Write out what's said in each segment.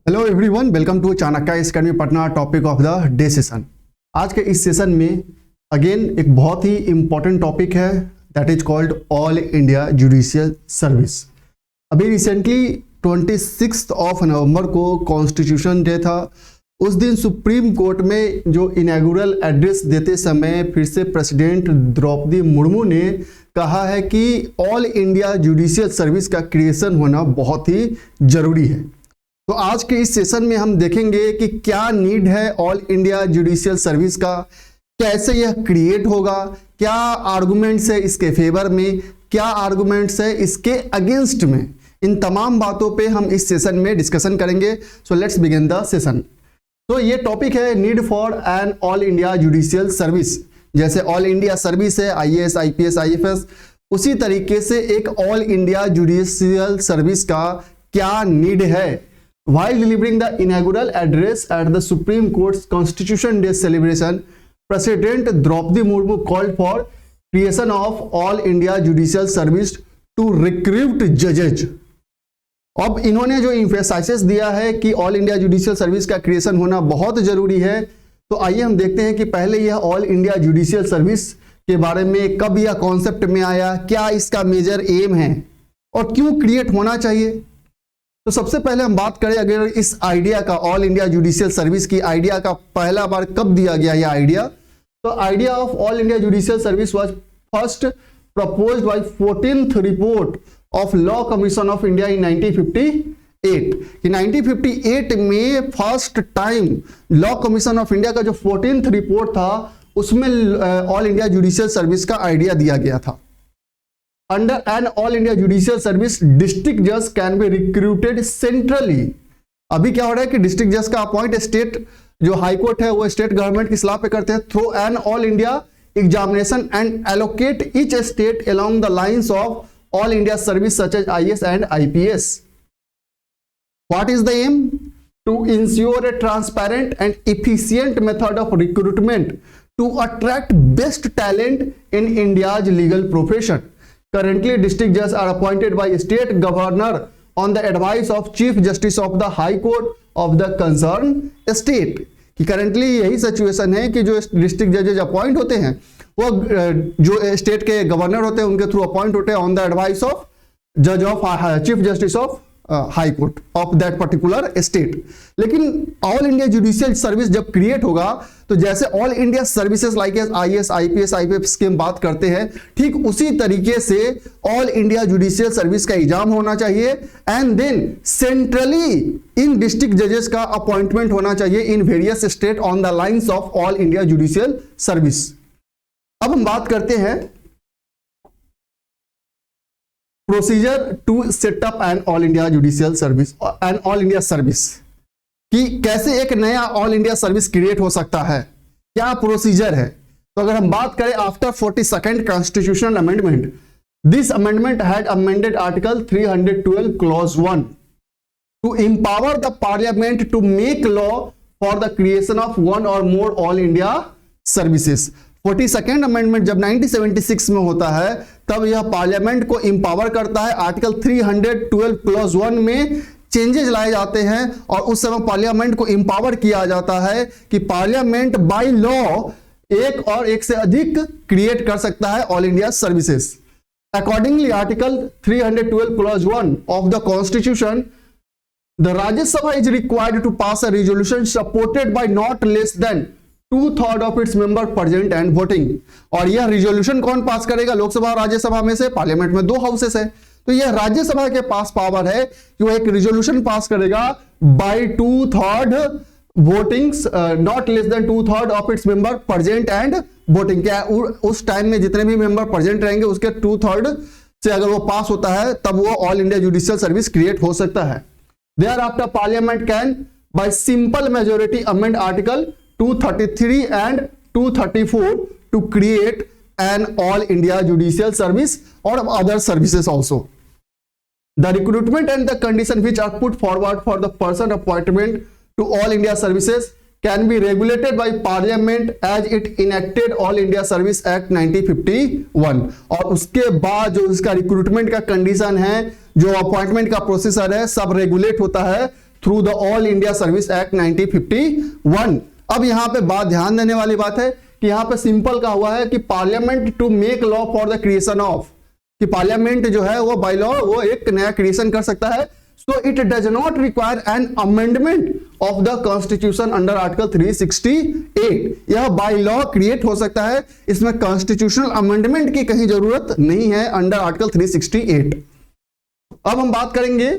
Hello everyone, welcome to Chanakya academy Patna. Topic of the day session. आज के इस सेशन में अगेन एक बहुत ही इंपॉर्टेंट टॉपिक है, that is called all India judicial service. अभी रिसेंटली 26 नवंबर को कॉन्स्टिट्यूशन डे था। उस दिन सुप्रीम कोर्ट में जो इनॉग्रेशन एड्रेस देते समय फिर से प्रेसिडेंट द्रौपदी मुर्मू ने कहा है कि ऑल इंडिया जुडिशियल सर्विस का क्रिएशन होना बहुत ही जरूरी है। तो आज के इस सेशन में हम देखेंगे कि क्या नीड है ऑल इंडिया जुडिशियल सर्विस का, कैसे यह क्रिएट होगा, क्या आर्गुमेंट्स है इसके फेवर में, क्या आर्गुमेंट्स है इसके अगेंस्ट में। इन तमाम बातों पे हम इस सेशन में डिस्कशन करेंगे। So let's begin the session. तो ये टॉपिक है need for an all India judicial service. जैसे ऑल इंडिया सर्विस है आईएएस, आईपीएस, आईएफएस, उसी तरीके से एक ऑल इंडिया जुडिशियल सर्विस का क्या नीड है। While delivering the inaugural address at the Supreme Court's Constitution Day celebration, President Draupadi Murmu called for creation of All India Judicial Service to recruit judges. अब इन्होंने जो एम्फेसाइसिस दिया है कि all India judicial service का creation होना बहुत जरूरी है, तो आइए हम देखते हैं कि पहले यह ऑल इंडिया जुडिशियल सर्विस के बारे में कब यह कॉन्सेप्ट में आया, क्या इसका मेजर एम है और क्यों क्रिएट होना चाहिए। तो सबसे पहले हम बात करें अगर इस आइडिया का, ऑल इंडिया जुडिशियल सर्विस की आइडिया का पहला बार कब दिया गया यह आइडिया। तो idea of all India judicial service was first proposed by 14th report of law commission of India in 1958 कि 1958 में first time law commission of India का जो 14th रिपोर्ट था उसमें ऑल इंडिया जुडिशियल सर्विस का idea दिया गया था। Under an all India judicial service, district judge can be recruited centrally। अभी क्या हो रहा है कि डिस्ट्रिक्ट जज का अपॉइंट स्टेट जो हाई कोर्ट है वो स्टेट गवर्नमेंट की सलाह पे करते हैं through an all India examination and allocate each state along the lines of all India service such as IAS and IPS. What is the aim? To ensure a transparent and efficient method of recruitment to attract best talent in India's legal profession. Currently, district judges are appointed by state governor on the advice of Chief Justice of the High Court of the concerned state। कि currently यही situation है कि जो district जजेज appoint होते हैं वो जो state के गवर्नर होते हैं उनके थ्रू अपॉइंट होते हैं ऑन द एडवाइस ऑफ जज of chief justice of high court of that particular state. लेकिन ऑल इंडिया जुडिशियल सर्विस जब क्रिएट होगा तो जैसे all India services like IAS, IPS, IPS की हम बात करते हैं, ठीक उसी तरीके से ऑल इंडिया जुडिशियल सर्विस का एग्जाम होना चाहिए and then centrally in district जजेस का अपॉइंटमेंट होना चाहिए in various state on the lines of all India judicial service. अब हम बात करते हैं procedure to set up an all India judicial service an all India service कि कैसे एक नया ऑल इंडिया सर्विस क्रिएट हो सकता है, क्या प्रोसीजर है। तो अगर हम बात करें after 42nd constitutional amendment, this amendment had amended article 312 clause 1 to empower the parliament to make law for the creation of one और more all India services. 42nd amendment जब 1976 में होता है तब यह पार्लियामेंट को एम्पावर करता है। आर्टिकल 312 क्लॉज 1 में चेंजेस लाए जाते हैं और उस समय पार्लियामेंट को एम्पावर किया जाता है कि पार्लियामेंट बाय लॉ एक और एक से अधिक क्रिएट कर सकता है all India services. Accordingly article 312 clause 1 of the constitution, the Rajya Sabha is required to pass a resolution supported by not less than 2/3 of its member present and voting. और यह रिजोल्यूशन कौन पास करेगा? लोकसभा और राज्यसभा में से। पार्लियामेंट में 2 हाउसेस है, तो यह राज्यसभा के पास पावर है कि वो एक रिजोल्यूशन पास करेगा by 2/3 votings, not less than 2/3 of its member present and voting. क्या उस टाइम में जितने भी मेंबर प्रेजेंट रहेंगे उसके 2/3 से अगर वो पास होता है तब वो all India judicial service create हो सकता है। Thereafter parliament can by simple majority amend article 233 and 234 to create an all India judicial service or other services also. The recruitment and the condition which are put forward for the person appointment to all India services can be regulated by Parliament as it enacted All India Service Act 1951। और उसके बाद जो इसका recruitment का condition है, जो appointment का processor है, सब रेगुलेट होता है through the all India service act 1951। अब यहां पे बात ध्यान देने वाली बात है कि यहां पे सिंपल का हुआ है कि parliament to make law for the creation of, कि पार्लियामेंट जो है वो बाय लॉ वो एक नया क्रिएशन कर सकता है। So it does not require an amendment of the constitution under article 368। यह बाय लॉ क्रिएट हो सकता है, इसमें कॉन्स्टिट्यूशनल अमेंडमेंट की कहीं जरूरत नहीं है अंडर आर्टिकल 368। अब हम बात करेंगे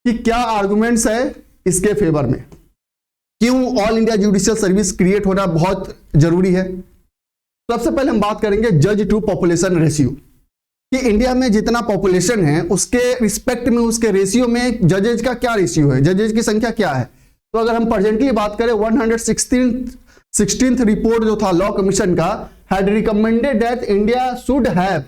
कि क्या आर्गुमेंट्स है इसके फेवर में, क्यों all India judicial service create होना बहुत जरूरी है। सबसे पहले हम बात करेंगे जज टू पॉपुलेशन रेशियो, कि इंडिया में जितना पॉपुलेशन है उसके रिस्पेक्ट में, उसके रेशियो में जजेज का क्या रेशियो है, जजेज की संख्या क्या है। तो अगर हम प्रेजेंटली बात करें 116th रिपोर्ट जो था लॉ कमीशन का had recommended that India should have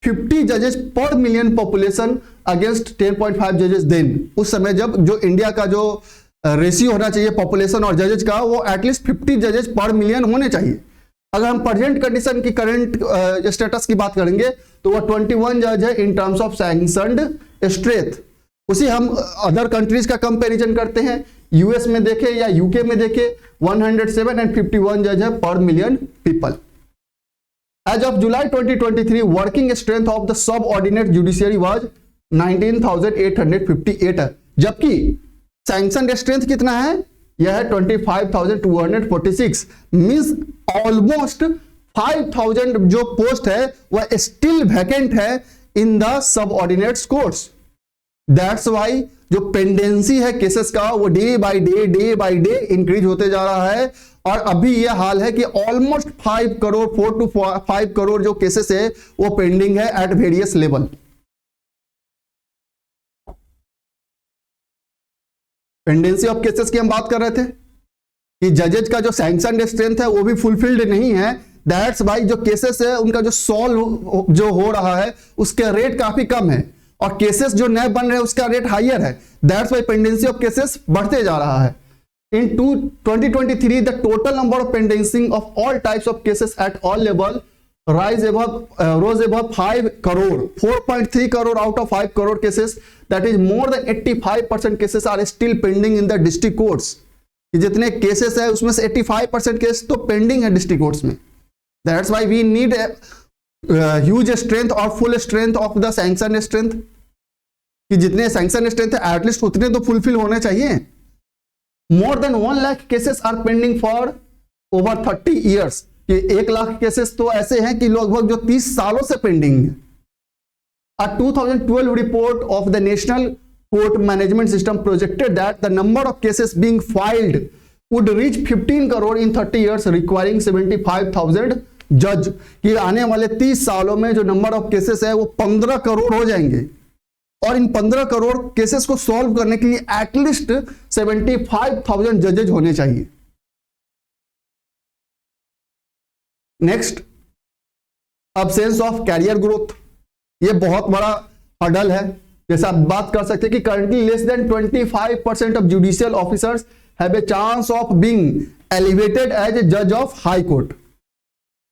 50 जजेस पर मिलियन पॉपुलेशन अगेंस्ट 10.5 जजेस देन। उस समय जब जो इंडिया का जो रेशियो होना चाहिए पॉपुलेशन और जजेज का वो एटलीस्ट 50 जजेस पर मिलियन होने चाहिए। अगर हम प्रेजेंट कंडीशन की करंट स्टेटस की बात करेंगे तो वह 21 जज है in terms of sanctioned strength. उसी हम अदर कंट्रीज का कंपैरिजन करते हैं, यूएस में देखें या यूके में देखें 107 एंड 51 जज है per million people. As of जुलाई 2023 working strength of the subordinate judiciary was 19,858 है, जबकि सैंक्शन स्ट्रेंथ कितना है, यह है 25,246। मींस ऑलमोस्ट 5,000 जो पोस्ट है वह स्टिल वैकेंट है in the sub ordinate courts. That's why जो पेंडेंसी है केसेस का वो डे बाय डे इंक्रीज होते जा रहा है, और अभी यह हाल है कि ऑलमोस्ट 5 करोड़ 4 to 5 करोड़ जो केसेस है वो पेंडिंग है at various level. Pendency of cases की हम बात कर रहे थे कि जजेज का जो सैंक्शन स्ट्रेंथ है वो भी फुलफिल्ड नहीं है। दैट्स वाई जो केसेस है उनका जो सॉल्व जो हो रहा है उसके रेट काफी कम है, और केसेस जो नए बन रहे हैं उसका रेट हाइयर है। That's why pendency of cases बढ़ते जा रहा है। In 2023, the total number of pending of all types of cases at all level rose above 5 crore, 4.3 crore out of 5 crore cases. That is more than 85% cases are still pending in the district courts. जितने cases है उसमें से 85% case तो pending है district courts में। That's why we need a huge strength or full strength of the sanction strength, कि जितने sanction strength है एटलीस्ट उतने तो फुलफिल होने चाहिए। More than 1 lakh cases are pending for over 30 years, कि 1 लाख केसेस तो ऐसे हैं कि लगभग जो 30 सालों से पेंडिंग है। A 2012 report of the National Court Management System projected that the number of cases being filed would reach 15 crore in 30 years, requiring 75,000 जज, कि आने वाले 30 सालों में जो नंबर ऑफ केसेस है वो 15 करोड़ हो जाएंगे, और इन 15 करोड़ केसेस को सॉल्व करने के लिए एटलीस्ट 75,000 जजेज होने चाहिए। Next, absence of career growth, ये बहुत बड़ा हर्डल है। जैसे आप बात कर सकते हैं कि currently less than 25% of judicial officers have a chance of being elevated as a जज of high court,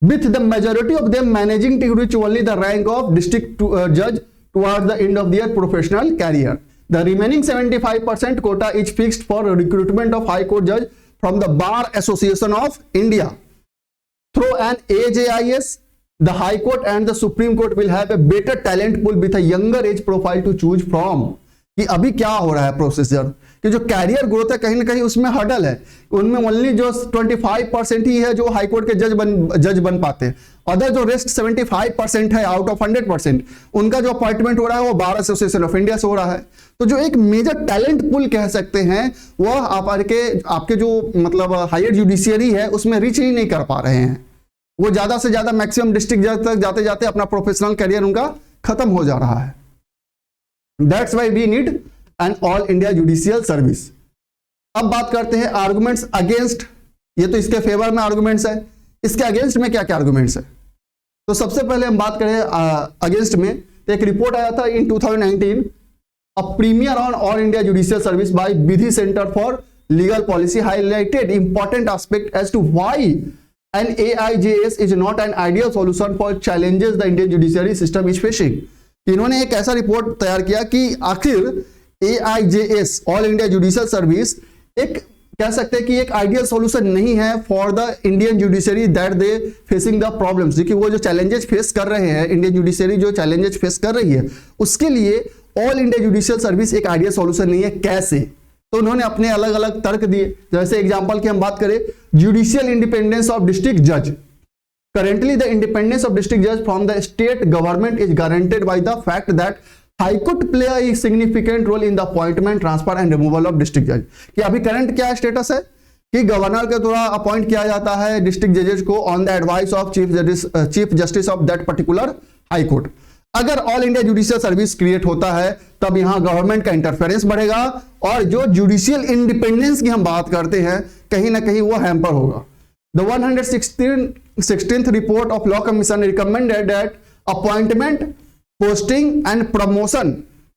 with the majority of them managing to reach only the rank of district judge towards the end of their professional career. The remaining 75% quota is fixed for recruitment of High Court judge from the Bar Association of India. Through an AJIS, the High Court and the Supreme Court will have a better talent pool with a younger age profile to choose from. कि अभी क्या हो रहा है processor कि जो career growth है कहीं ना कहीं उसमें हर्डल है, उनमें ओनली जो 25% ही है जो हाई कोर्ट के जज बन पाते हैं। अदर जो रेस्ट 75% है आउट ऑफ 100% उनका जो अपॉइंटमेंट हो रहा है वो बार एसोसिएशन ऑफ इंडिया से हो रहा है। तो जो एक मेजर टैलेंट पुल कह सकते हैं वह आपके जो मतलब हायर जुडिशियरी है उसमें रीच ही नहीं कर पा रहे हैं। वो ज्यादा से ज्यादा मैक्सिमम डिस्ट्रिक्ट जज तक जाते जाते अपना प्रोफेशनल करियर उनका खत्म हो जा रहा है। That's why we need an all India judicial service. अब बात करते हैं आर्गुमेंट्स अगेंस्ट। ये तो इसके फेवर में आर्गुमेंट्स है, इसके अगेंस्ट में क्या क्या आर्गुमेंट्स है। तो सबसे पहले हम बात करें अगेंस्ट में, तो एक रिपोर्ट आया था in 2019, a premier on all India judicial service by Vidhi Centre for Legal Policy highlighted important aspect as to why an AIJS is not an ideal solution for challenges the Indian judiciary system is facing। इन्होंने एक ऐसा report तैयार किया कि आखिर AIJS all India judicial service एक कह सकते हैं कि एक आइडियल सॉल्यूशन नहीं है for the Indian judiciary that they facing the problems. देखिए वो जो चैलेंजेस फेस कर रहे हैं, इंडियन जुडिशरी जो चैलेंजेस फेस कर रही है, उसके लिए ऑल इंडिया जुडिशियल सर्विस एक आइडियल सॉल्यूशन नहीं है। कैसे? तो उन्होंने अपने अलग अलग तर्क दिए। जैसे एग्जांपल की हम बात करें, जुडिशियल इंडिपेंडेंस ऑफ डिस्ट्रिक्ट जज। Currently, the independence of district judge from the state government is guaranteed by the fact that High Court play a significant role in the appointment, transfer and removal of district judge। कि अभी current क्या status है कि governor के द्वारा appoint किया जाता है डिस्ट्रिक्ट जजेस को on the advice of chief justice of that particular high court. अगर all India judicial service create होता है तब यहां गवर्नमेंट का इंटरफेरेंस बढ़ेगा और जो जुडिशियल इंडिपेंडेंस की हम बात करते हैं कहीं ना कहीं वो हैम्पर होगा। The 116th report of Law Commission recommended that appointment, posting and promotion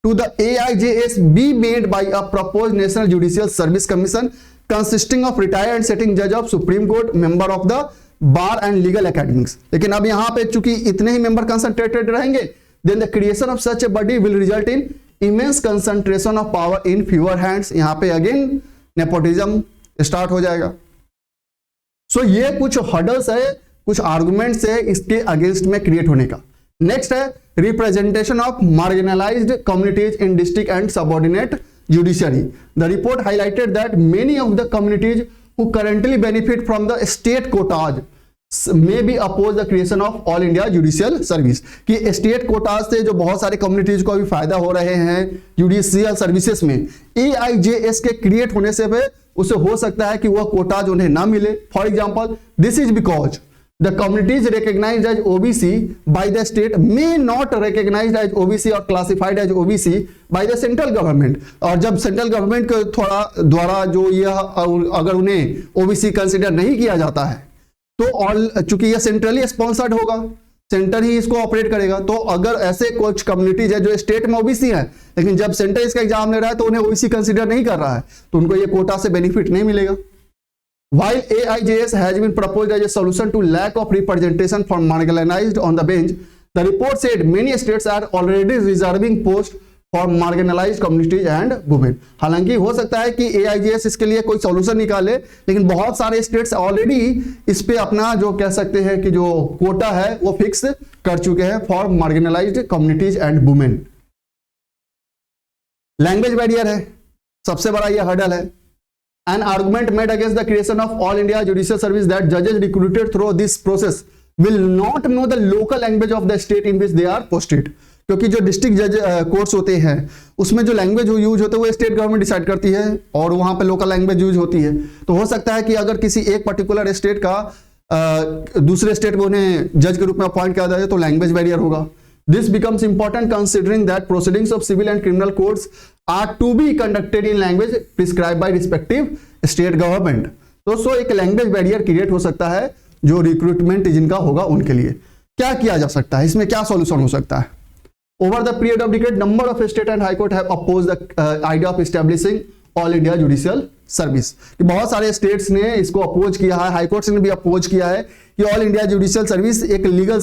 to the AIJS be made by a proposed National Judicial Service Commission consisting of retired and sitting judge of Supreme Court, member of the Bar and Legal Academies। लेकिन अब यहाँ पे चूंकि इतने ही member concentrated रहेंगे, then the creation of such a body will result in immense concentration of power in fewer hands। यहाँ पे again nepotism start हो जाएगा। सो ये कुछ हर्डल्स है, कुछ आर्गुमेंट्स है इसके अगेंस्ट में क्रिएट होने का। नेक्स्ट है representation of marginalised communities in district and subordinate judiciary. The report highlighted that many of the communities who currently benefit from the state quotas may be oppose the creation of all India judicial service. कि state quotas से जो बहुत सारे communities को अभी फायदा हो रहे हैं जुडिशियल सर्विसेज में, AIJS के क्रिएट होने से उसे हो सकता है कि वह कोटाज उन्हें ना मिले। For example, this is because the communities recognised as OBC by the state may not recognised as OBC और classified as OBC by the central government. और जब सेंट्रल गवर्नमेंट के थोड़ा द्वारा जो यह अगर उन्हें OBC कंसिडर नहीं किया जाता है तो ऑल चूंकि यह सेंट्रली स्पॉन्सर्ड होगा, सेंटर ही इसको ऑपरेट करेगा, तो अगर ऐसे कुछ कम्युनिटीज है जो स्टेट में OBC है लेकिन जब सेंटर इसका एग्जाम ले रहा है तो उन्हें OBC कंसीडर नहीं कर रहा है तो उनको ये कोटा से बेनिफिट नहीं मिलेगा। While AIJS has been proposed as a solution to lack of representation for marginalized on the bench, the report said many states are already reserving posts for marginalized communities and women। हालांकि हो सकता है कि AIJS इसके लिए कोई solution निकाले लेकिन बहुत सारे स्टेट्स ऑलरेडी इस पे अपना जो कह सकते हैं कि जो कोटा है वो फिक्स कर चुके हैं for marginalised communities and women. Language barrier है, सबसे बड़ा यह हर्डल है। An argument made against the creation of All India Judicial Service that judges recruited through this process will not know the local language of the state in which they are posted। क्योंकि जो district जज courts होते हैं उसमें जो language use होते हैं वो स्टेट गवर्नमेंट डिसाइड करती है और वहां पे लोकल लैंग्वेज यूज होती है। तो हो सकता है कि अगर किसी एक पर्टिकुलर स्टेट का दूसरे स्टेट में उन्हें जज के रूप में अपॉइंट किया जाए तो लैंग्वेज बैरियर होगा। This becomes important considering that proceedings of civil and criminal courts are to be conducted in language prescribed by respective state government। तो सो एक लैंग्वेज बैरियर क्रिएट हो सकता है जो रिक्रूटमेंट जिनका होगा उनके लिए। क्या किया जा सकता है, इसमें क्या सॉल्यूशन हो सकता है? Over the period of decade, number of state and high court have opposed the idea of establishing all India judicial service. कि बहुत सारे स्टेट्स ने इसको अपोज किया है, हाई कोर्ट ने भी अपोज किया है कि ऑल इंडिया जुडिशियल सर्विस एक लीगल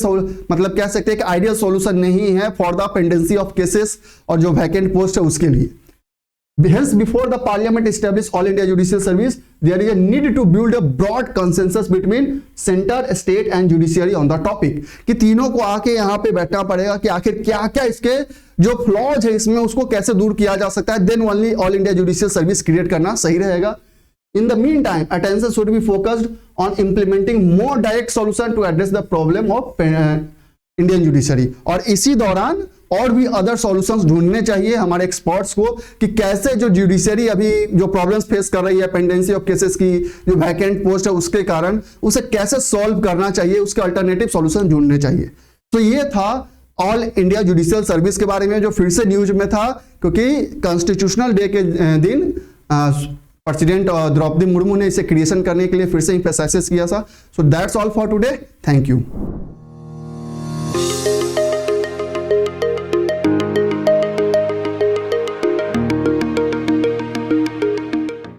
मतलब कह सकते हैं कि आइडियल सॉल्यूशन नहीं है for the pendency of cases और जो वैकेंट पोस्ट है उसके लिए। Hence, before the parliament established all India judicial service, there is a need to build a broad consensus between center, state and judiciary on the topic। कि तीनों को आके यहाँ पे बैठना पड़ेगा कि आखिर क्या क्या इसके जो फ्लॉज है इसमें उसको कैसे दूर किया जा सकता है, then only all India judicial service create करना सही रहेगा। In the meantime, attention should be focused on implementing more direct solution to address the problem of Indian judiciary. और इसी दौरान और भी अदर सॉल्यूशंस ढूंढने चाहिए हमारे एक्सपर्ट्स को कि कैसे जो जुडिशरी अभी जो प्रॉब्लम्स फेस कर रही है पेंडेंसी ऑफ केसेस की, जो वैकेंट पोस्ट है उसके कारण, उसे कैसे सॉल्व करना चाहिए, उसके अल्टरनेटिव सॉल्यूशन ढूंढने चाहिए। तो ये था ऑल इंडिया जुडिशियल सर्विस के बारे में जो फिर से न्यूज में था क्योंकि कॉन्स्टिट्यूशनल डे के दिन प्रेसिडेंट द्रौपदी मुर्मू ने इसे क्रिएशन करने के लिए फिर से एम्फेसाइज किया था। So that's all for today, thank you.